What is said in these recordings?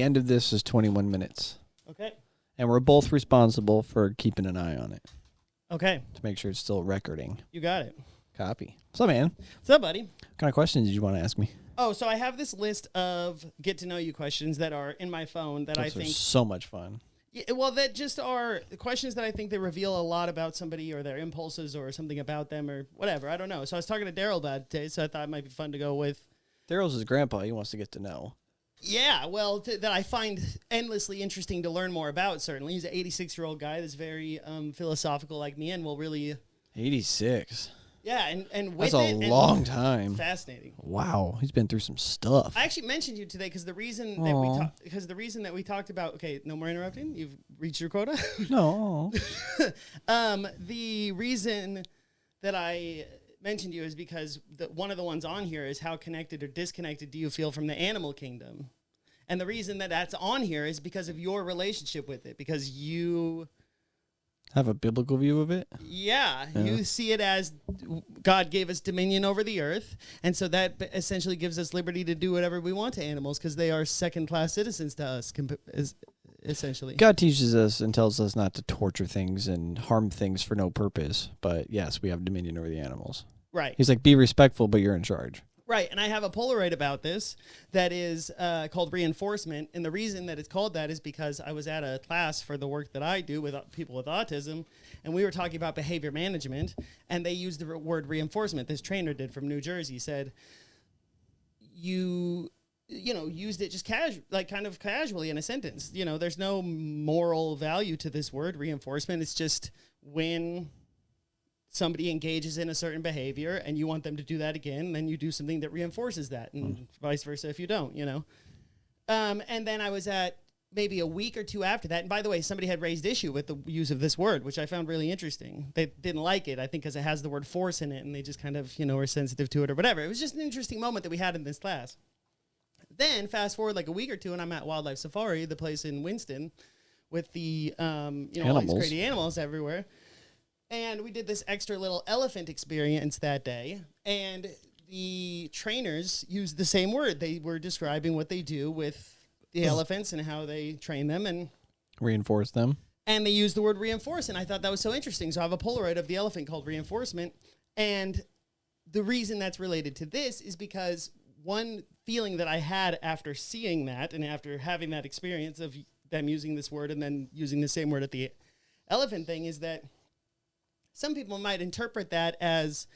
end of this is 21 minutes. Okay. And we're both responsible for keeping an eye on it Okay. to make sure it's still recording. You got it. Copy. What's up, man? What's up, buddy? What kind of questions did you want to ask me? Oh, so I have this list of get-to-know you questions that are in my phone that I Those are think... so much fun. Yeah, well, that just are questions that I think they reveal a lot about somebody or their impulses or something about them or whatever. I don't know. So I was talking to Daryl about it today, so I thought it might be fun to go with. Daryl's his grandpa. He wants to get to know. Yeah, well, that I find endlessly interesting to learn more about, certainly. He's an 86-year-old guy that's very philosophical like me and will really... 86. Yeah, and with That's a it, long time. Fascinating. Wow, he's been through some stuff. I actually mentioned you today because the reason that we talked about. Okay, no more interrupting. You've reached your quota. No. The reason that I mentioned you is because one of the ones on here is how connected or disconnected do you feel from the animal kingdom, and the reason that that's on here is because of your relationship with it, because you Have a biblical view of it? Yeah, you see it as God gave us dominion over the earth, and so that essentially gives us liberty to do whatever we want to animals because they are second-class citizens to us, essentially. God teaches us and tells us not to torture things and harm things for no purpose. But yes, we have dominion over the animals. Right. He's like, be respectful, but you're in charge. Right, and I have a Polaroid about this that is called Reinforcement, and the reason that it's called that is because I was at a class for the work that I do with people with autism, and we were talking about behavior management, and they used the word reinforcement. This trainer did from New Jersey, said, you used it just kind of casually in a sentence. You know, there's no moral value to this word, reinforcement. It's just when somebody engages in a certain behavior and you want them to do that again, then you do something that reinforces that, and vice versa if you don't, and then I was at maybe a week or two after that, and by the way, somebody had raised issue with the use of this word, which I found really interesting. They didn't like it, I think, because it has the word force in it, and they just kind of were sensitive to it or whatever. It was just an interesting moment that we had in this class. Then fast forward like a week or two, and I'm at Wildlife Safari, the place in Winston, with the all these crazy animals everywhere. And we did this extra little elephant experience that day, and the trainers used the same word. They were describing what they do with the elephants and how they train them and reinforce them. And they used the word reinforce, and I thought that was so interesting. So I have a Polaroid of the elephant called Reinforcement, and the reason that's related to this is because one feeling that I had after seeing that and after having that experience of them using this word and then using the same word at the elephant thing is that some people might interpret that as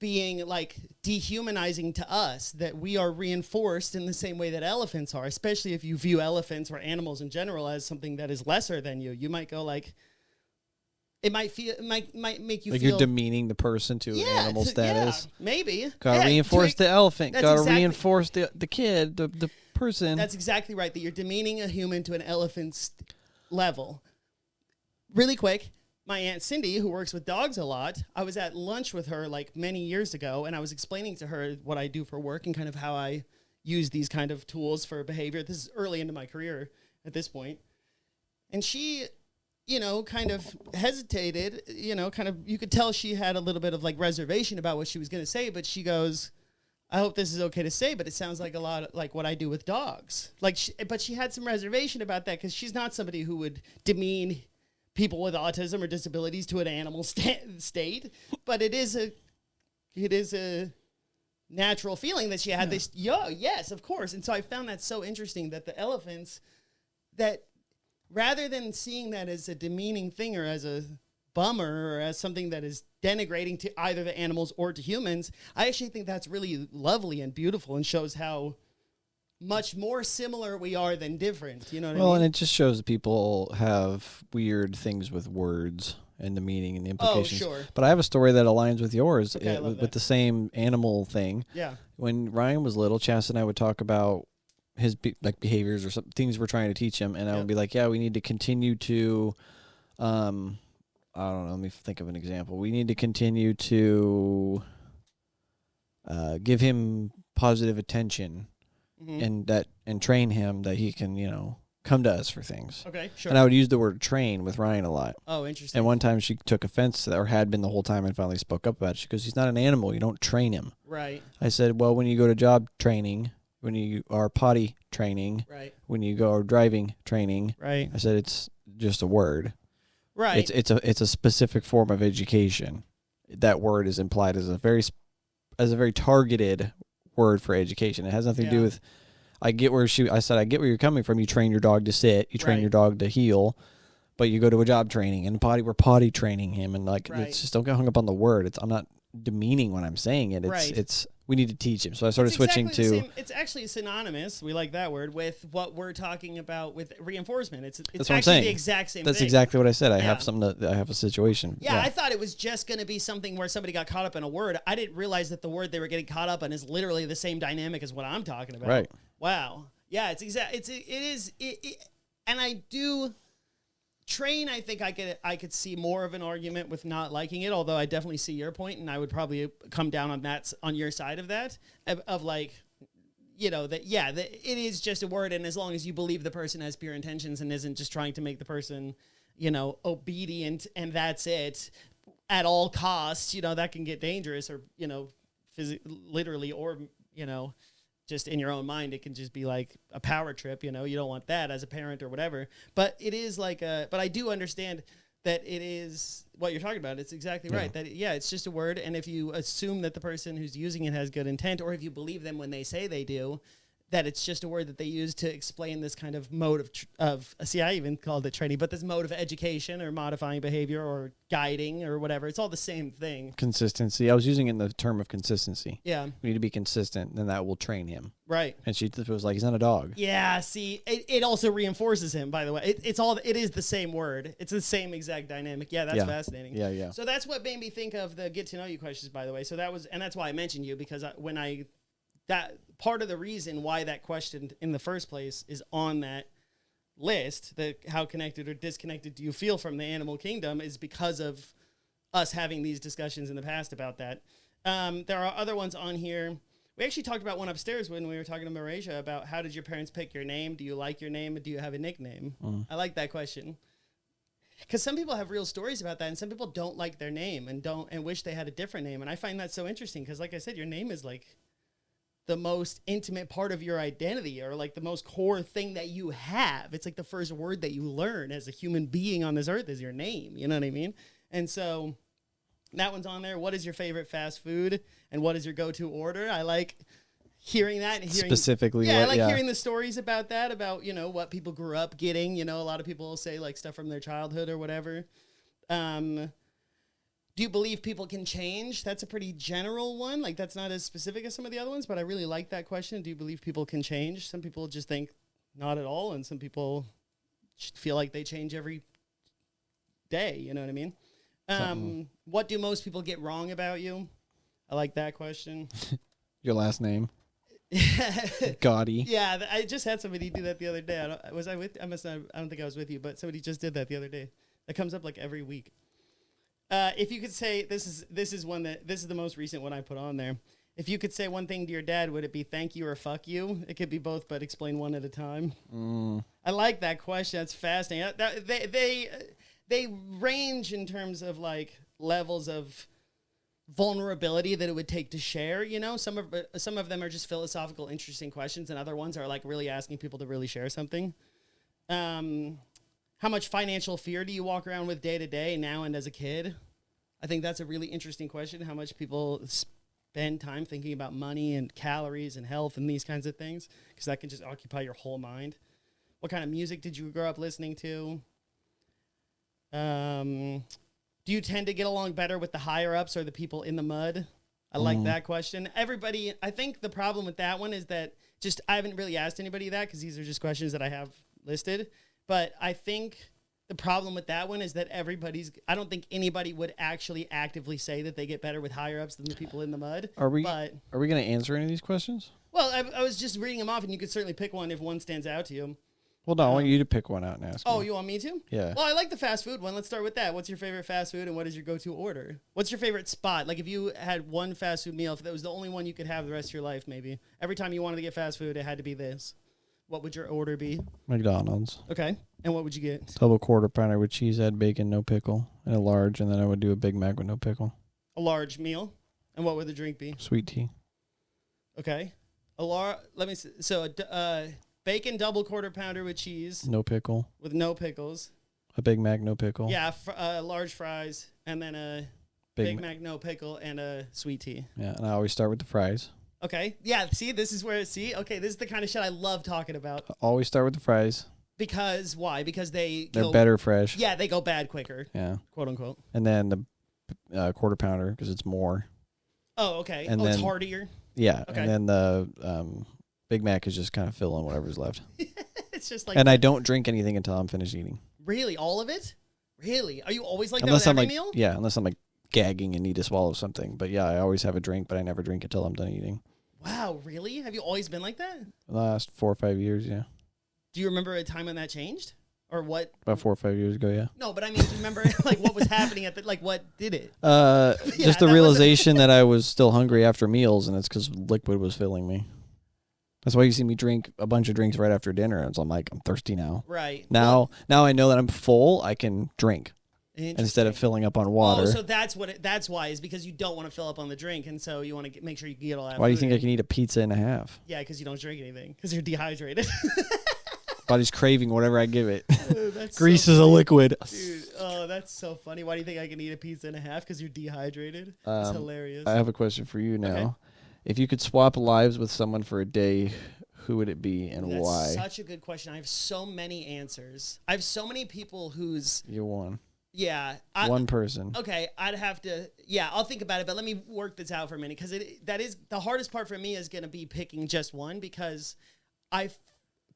being like dehumanizing to us, that we are reinforced in the same way that elephants are, especially if you view elephants or animals in general as something that is lesser than you. You might go like, it might make you like feel you're demeaning the person to animal status. Yeah, maybe. Gotta reinforce the elephant. Gotta reinforce the kid, the person. That's exactly right, that you're demeaning a human to an elephant's level. Really quick, my Aunt Cindy, who works with dogs a lot, I was at lunch with her like many years ago, and I was explaining to her what I do for work and kind of how I use these kind of tools for behavior. This is early into my career at this point. And she, kind of hesitated, you could tell she had a little bit of like reservation about what she was going to say, but she goes, I hope this is okay to say, but it sounds like a lot like what I do with dogs. But she had some reservation about that because she's not somebody who would demean people with autism or disabilities to an animal state, but it is a natural feeling that she had this, yes, of course. And so I found that so interesting that the elephants, that rather than seeing that as a demeaning thing or as a bummer or as something that is denigrating to either the animals or to humans, I actually think that's really lovely and beautiful and shows how much more similar we are than different. You know what I mean? Well, and it just shows that people have weird things with words and the meaning and the implications. Oh, sure. But I have a story that aligns with yours with the same animal thing. Yeah. When Ryan was little, Chas and I would talk about his behaviors or some things we're trying to teach him, and I would be like, we need to continue to, I don't know, let me think of an example. We need to continue to give him positive attention. Mm-hmm. and train him that he can, come to us for things. Okay, sure. And I would use the word train with Ryan a lot. Oh, interesting. And one time she took offense to that, or had been the whole time, and finally spoke up about it. She goes, he's not an animal. You don't train him. Right. I said, well, when you go to job training, when you are potty training, Right. when you go driving training. Right. I said it's just a word. Right. It's a specific form of education. That word is implied as a very targeted word for education. It has nothing to do with. I get where you're coming from. You train your dog to sit. You train your dog to heel. But you go to a job training and we're potty training him, and it's just don't get hung up on the word. I'm not demeaning when I'm saying it. It's we need to teach him. So I started switching to. It's actually synonymous. We like that word with what we're talking about with reinforcement. It's That's what I'm actually saying. the exact same. That's thing. exactly what I said. I have I have a situation. Yeah, I thought it was just going to be something where somebody got caught up in a word. I didn't realize that the word they were getting caught up in is literally the same dynamic as what I'm talking about. Right. Wow. Yeah, it is. And I do. Train, I think I could see more of an argument with not liking it, although I definitely see your point, and I would probably come down on your side of that, of like, that it is just a word, and as long as you believe the person has pure intentions and isn't just trying to make the person, obedient, and that's it, at all costs, that can get dangerous, or, literally, or, just in your own mind, it can just be like a power trip, you don't want that as a parent or whatever. But it is but I do understand that it is what you're talking about. It's exactly right. That, it's just a word. And if you assume that the person who's using it has good intent, or if you believe them when they say they do, that it's just a word that they use to explain this kind of mode of I even called it training, but this mode of education or modifying behavior or guiding or whatever. It's all the same thing. Consistency. I was using it in the term of consistency. Yeah. We need to be consistent, then that will train him. Right. And she was like, he's not a dog. Yeah, see, it also reinforces him, by the way. It is the same word. It's the same exact dynamic. Yeah, that's fascinating. Yeah. So that's what made me think of the get to know you questions, by the way. So that's why I mentioned you, because that part of the reason why that question in the first place is on that list, that how connected or disconnected do you feel from the animal kingdom, is because of us having these discussions in the past about that. There are other ones on here. We actually talked about one upstairs when we were talking to Malaysia about how did your parents pick your name? Do you like your name? Do you have a nickname? I like that question. Because some people have real stories about that, and some people don't like their name and wish they had a different name. And I find that so interesting because, like I said, your name is like the most intimate part of your identity, or like the most core thing that you have. It's like the first word that you learn as a human being on this earth is your name. You know what I mean? And so that one's on there. What is your favorite fast food, and what is your go-to order? I like hearing that. And hearing, specifically. Yeah, I like hearing the stories about that, about, what people grew up getting. A lot of people will say like stuff from their childhood or whatever. Do you believe people can change? That's a pretty general one. Like, that's not as specific as some of the other ones, but I really like that question. Do you believe people can change? Some people just think not at all, and some people feel like they change every day. You know what I mean? What do most people get wrong about you? I like that question. Your last name? Gotti. Yeah, I just had somebody do that the other day. I don't think I was with you, but somebody just did that the other day. That comes up like every week. If you could say, this is the most recent one I put on there. If you could say one thing to your dad, would it be thank you or fuck you? It could be both, but explain one at a time. I like that question. That's fascinating. They range in terms of like levels of vulnerability that it would take to share. Some of them are just philosophical, interesting questions, and other ones are like really asking people to really share something. How much financial fear do you walk around with day to day now and as a kid? I think that's a really interesting question. How much people spend time thinking about money and calories and health and these kinds of things, because that can just occupy your whole mind. What kind of music did you grow up listening to? Do you tend to get along better with the higher ups or the people in the mud? I like that question. Everybody, I think the problem with that one is that I haven't really asked anybody that, because these are just questions that I have listed. But I think the problem with that one is that I don't think anybody would actually actively say that they get better with higher ups than the people in the mud. Are we going to answer any of these questions? Well, I was just reading them off, and you could certainly pick one if one stands out to you. Well, no, I want you to pick one out and ask. Oh, you want me to? Yeah. Well, I like the fast food one. Let's start with that. What's your favorite fast food, and what is your go-to order? What's your favorite spot? Like, if you had one fast food meal, if that was the only one you could have the rest of your life, maybe. Every time you wanted to get fast food, it had to be this. What would your order be? McDonald's. Okay. And what would you get? Double quarter pounder with cheese, add bacon, no pickle, and a large, and then I would do a Big Mac with no pickle. A large meal. And what would the drink be? Sweet tea. Okay. Let me see. So bacon double quarter pounder with cheese No pickle. with no pickles. A Big Mac, no pickle. Yeah, large fries, and then a Big Mac, no pickle, and a sweet tea. Yeah, and I always start with the fries. Okay. Yeah. See, this is where. Okay, this is the kind of shit I love talking about. Always start with the fries. Because why? Because they're better fresh. Yeah, they go bad quicker. Yeah. Quote unquote. And then the quarter pounder because it's more. Oh, okay. And it's then, hardier. Yeah. Okay. And then the Big Mac is just kind of filling whatever's left. It's just like. And I don't drink anything until I'm finished eating. Really, all of it? Really? Are you always like unless that with I'm every like, meal? Yeah, unless I'm like gagging and need to swallow something. But yeah, I always have a drink, but I never drink until I'm done eating. Wow, really? Have you always been like that? The last 4 or 5 years, yeah. Do you remember a time when that changed? Or what? About 4 or 5 years ago, yeah. No, but I mean, do you remember like what was happening at the, like what did it? Just the realization that I was still hungry after meals, and it's because liquid was filling me. That's why you see me drink a bunch of drinks right after dinner. And so I'm like, I'm thirsty now. Right. Now I know that I'm full. I can drink instead of filling up on water. Oh, so that's what. That's why is because you don't want to fill up on the drink, and so you want to make sure you get all that. Why do you food think in. I can eat a pizza and a half? Yeah, because you don't drink anything because you're dehydrated. Body's craving whatever I give it. That's Grease so is a funny. liquid. Dude, oh, that's so funny. Why do you think I can eat a pizza and a half? Because you're dehydrated. It's hilarious. I have a question for you now. Okay. If you could swap lives with someone for a day, who would it be and That's why? such a good question. I have so many answers. I have so many people whose You're one. yeah. One person. Okay, I'd have to. Yeah, I'll think about it, but let me work this out for a minute because that is the hardest part for me is going to be picking just one because I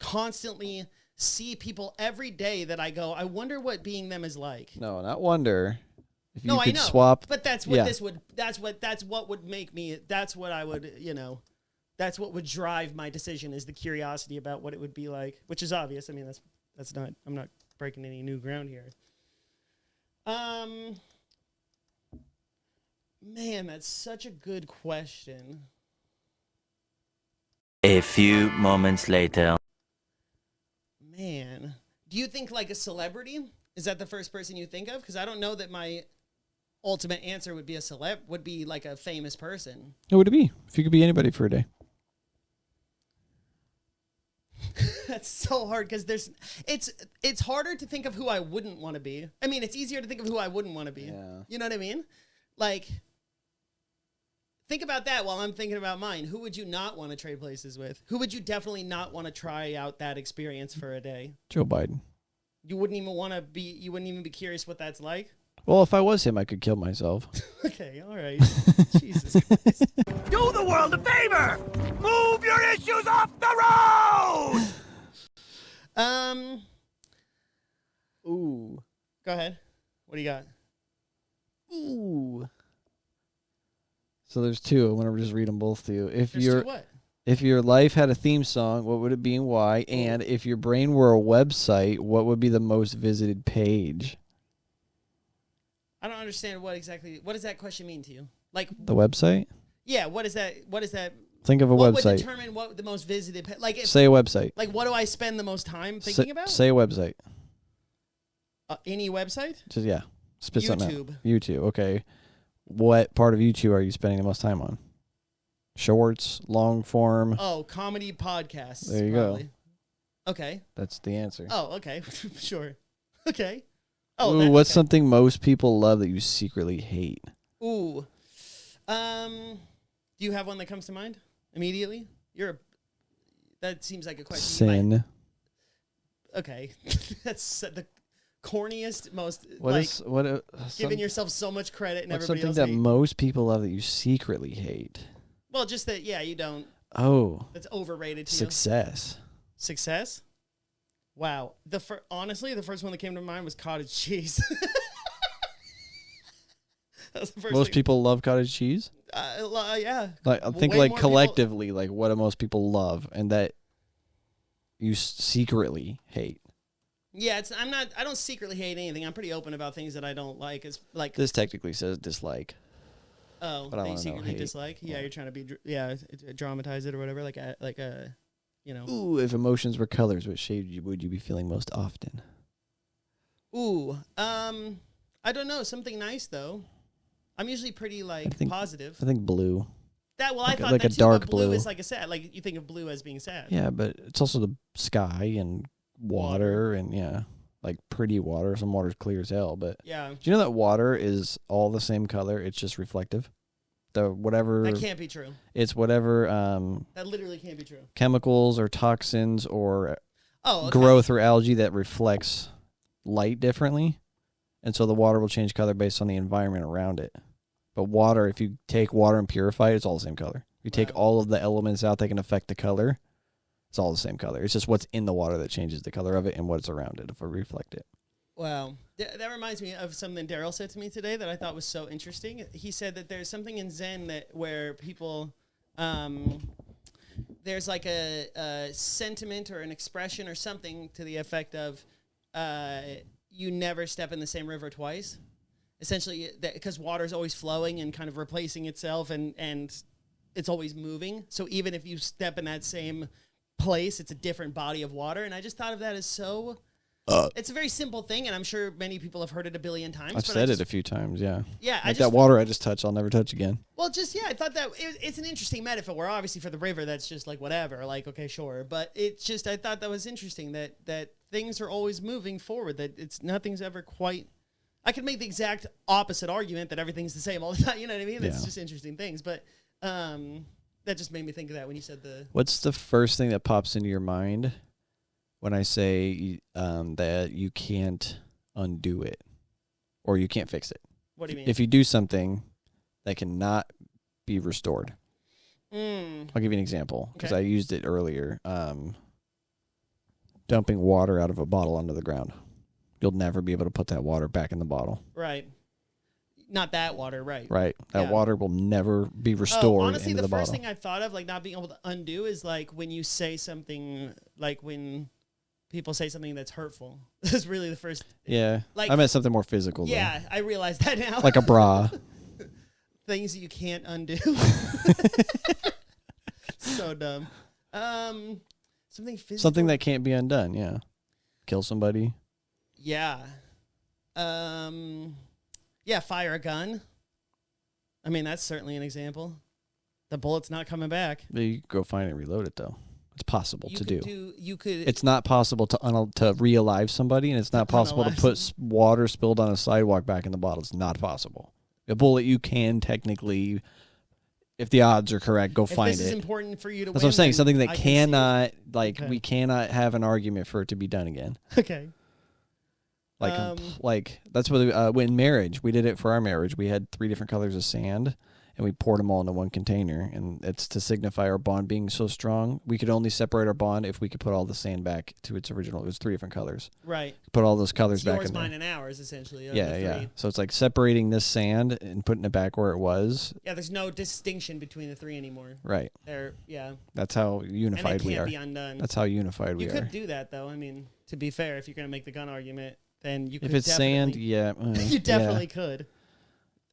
constantly see people every day that I go. I wonder what being them is like. No, not wonder. If you No, I could know. swap, But that's what yeah. this would. That's what would make me. That's what I would. That's what would drive my decision is the curiosity about what it would be like, which is obvious. I mean, that's not. I'm not breaking any new ground here. Man, that's such a good question. A few moments later. Man, do you think like a celebrity? Is that the first person you think of? Because I don't know that my ultimate answer would be would be like a famous person. Who would it be? If you could be anybody for a day. That's so hard because it's harder to think of who I wouldn't want to be. I mean, it's easier to think of who I wouldn't want to be. Yeah. You know what I mean? Like, think about that while I'm thinking about mine. Who would you not want to trade places with? Who would you definitely not want to try out that experience for a day? Joe Biden. You wouldn't even want to be. You wouldn't even be curious what that's like. Well, if I was him, I could kill myself. Okay, all right. Jesus Christ. Do the world a favor! Move your issues off the road! Ooh. Go ahead. What do you got? Ooh. So there's two. I want to just read them both to you. There's what? If your life had a theme song, what would it be and why? And if your brain were a website, what would be the most visited page? I don't understand what does that question mean to you? Like The website? yeah, what is that? Think of a What website. would determine what the most visited like if, Say a website. like what do I spend the most time thinking about? Say a website. Any website? Just yeah. Spit something out. YouTube. YouTube. Okay. What part of YouTube are you spending the most time on? Shorts, long form. Oh, comedy podcasts. There you probably. go. Okay. That's the answer. Oh, okay. Sure. Okay. Ooh, what's okay. something most people love that you secretly hate? Ooh. Do you have one that comes to mind immediately? That seems like a question. Sin. Okay. That's the corniest, most giving yourself so much credit and what's everybody something else that hate. most people love that you secretly hate? Well, just that you don't. Oh, That's overrated to you. success. Success? Wow. Honestly, the first one that came to mind was cottage cheese. That was the first Most thing. people love cottage cheese. Yeah. Like I think Way like more people- collectively, like what do most people love and that you secretly hate. Yeah, I don't secretly hate anything. I'm pretty open about things that I don't like. It's like This technically says dislike. oh, but I that you wanna know secretly hate. dislike. Yeah, you're trying to be dramatize it or whatever. Like a Ooh, if emotions were colors, what shade would you be feeling most often? Ooh, I don't know. Something nice though. I'm usually pretty I think- positive. I think blue. I thought like that a too, dark but blue blue. is like a sad. Like you think of blue as being sad. Yeah, but it's also the sky and water and like pretty water. Some water's clear as hell, but Yeah. do you know that water is all the same color? It's just reflective. That can't be true. It's whatever That literally can't be true. chemicals or toxins or Oh, okay. growth or algae that reflects light differently, and so the water will change color based on the environment around it. But water, if you take water and purify it, it's all the same color. If you take Wow. all of the elements out that can affect the color, it's all the same color. It's just what's in the water that changes the color of it and what's around it if we reflect it. Wow. That reminds me of something Daryl said to me today that I thought was so interesting. He said that there's something in Zen where people, there's like a sentiment or an expression or something to the effect of you never step in the same river twice. Essentially, because water is always flowing and kind of replacing itself and it's always moving. So even if you step in that same place, it's a different body of water. And I just thought of that as so... it's a very simple thing, and I'm sure many people have heard it a billion times. I've but said it a few times, yeah. Yeah, Like that water I just touched, I'll never touch again. Well, I thought that it's an interesting metaphor. Obviously, for the river, that's just like whatever. Like, okay, sure. But it's just, I thought that was interesting that things are always moving forward, that nothing's ever quite... I could make the exact opposite argument that everything's the same all the time. You know what I mean? It's just interesting things. But that just made me think of that when you said the... What's the first thing that pops into your mind when I say that you can't undo it or you can't fix it? What do you mean? If you do something that cannot be restored. Mm. I'll give you an example because Okay. I used it earlier. Dumping water out of a bottle onto the ground. You'll never be able to put that water back in the bottle. Right. Not that water, right. Right. That Yeah. water will never be restored honestly, into the the first bottle. thing I thought of, like not being able to undo, is like when you say something, like when people say something that's hurtful. That's really the first. Yeah. Like- I meant something more physical. though. Yeah, I realize that now. Like a bra. Things that you can't undo. So dumb. Something physical. Something that can't be undone. Yeah. Kill somebody. Yeah. Yeah, fire a gun. I mean, that's certainly an example. The bullet's not coming back. You go find it and reload it, though. It's possible to do. You could. It's not possible to re-alive somebody, and it's not possible to unalive put water spilled on a sidewalk back in the bottle. It's not possible. A bullet you can technically, if the odds are correct, go if find this is it. important for you to That's win, what I'm saying. then Something that I can see it. cannot, like, Okay. we cannot have an argument for it to be done again. Okay. Like that's what when marriage we did it for our marriage. We had 3 different colors of sand, and we poured them all into one container, and it's to signify our bond being so strong. We could only separate our bond if we could put all the sand back to its original. It was 3 different colors. Right. Put all those colors It's back yours, in there. mine, and ours, essentially. Yeah, the yeah. three. So it's like separating this sand and putting it back where it was. Yeah, there's no distinction between the 3 anymore. Right. Yeah. That's how And unified they we can't are. be undone. That's how unified we You are. could do that, though. I mean, to be fair, if you're going to make the gun argument, then you could If it's sand, definitely- yeah. you definitely could.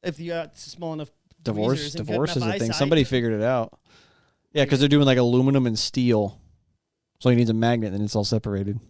If you got small enough Divorce tweezers and good is enough a thing. eyesight. Somebody figured it out. Yeah, because they're doing like aluminum and steel. So he needs a magnet, and it's all separated.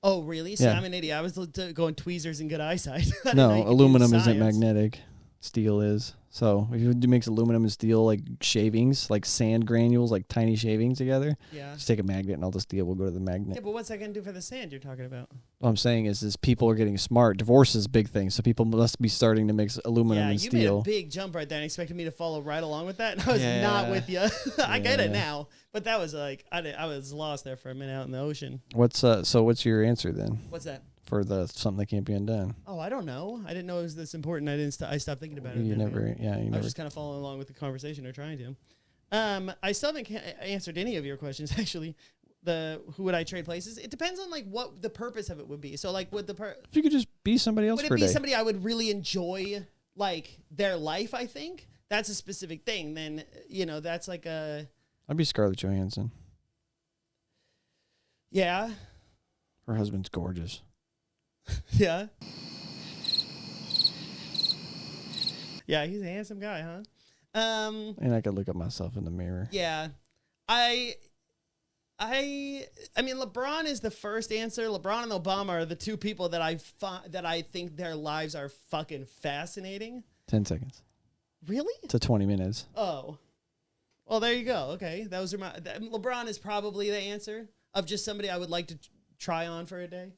Oh, really? See, Yeah. I'm an idiot. I was going tweezers and good eyesight. I didn't know you No, could do aluminum isn't science. magnetic. Steel is. So if you do mix aluminum and steel, like shavings, like sand granules, like tiny shavings together, Yeah. just take a magnet and all the steel will go to the magnet. Yeah, but what's that going to do for the sand you're talking about? What I'm saying is people are getting smart. Divorce is a big thing, so people must be starting to mix aluminum Yeah, and you made a steel. big jump right there and expected me to follow right along with that. And I was Yeah. not with you. I get it Yeah. now, but that was like I was lost there for a minute out in the ocean. What's what's your answer then What's that? for the something that can't be undone? Oh, I don't know. I didn't know it was this important. I stopped thinking about it. You then, never, man. yeah, you I was never. just kind of following along with the conversation or trying to. I still haven't answered any of your questions actually. Who would I trade places? It depends on like what the purpose of it would be. So like would If you could just be somebody else would for it a be day. somebody I would really enjoy like their life? I think that's a specific thing. Then that's like a I'd be Scarlett Johansson. yeah. Her husband's gorgeous. Yeah. Yeah, he's a handsome guy, huh? And I could look at myself in the mirror. Yeah. I mean, LeBron is the first answer. LeBron and Obama are the 2 people that I think their lives are fucking fascinating. 10 seconds Really? to 20 minutes. Oh. Well, there you go. Okay, those are LeBron is probably the answer of just somebody I would like to try on for a day.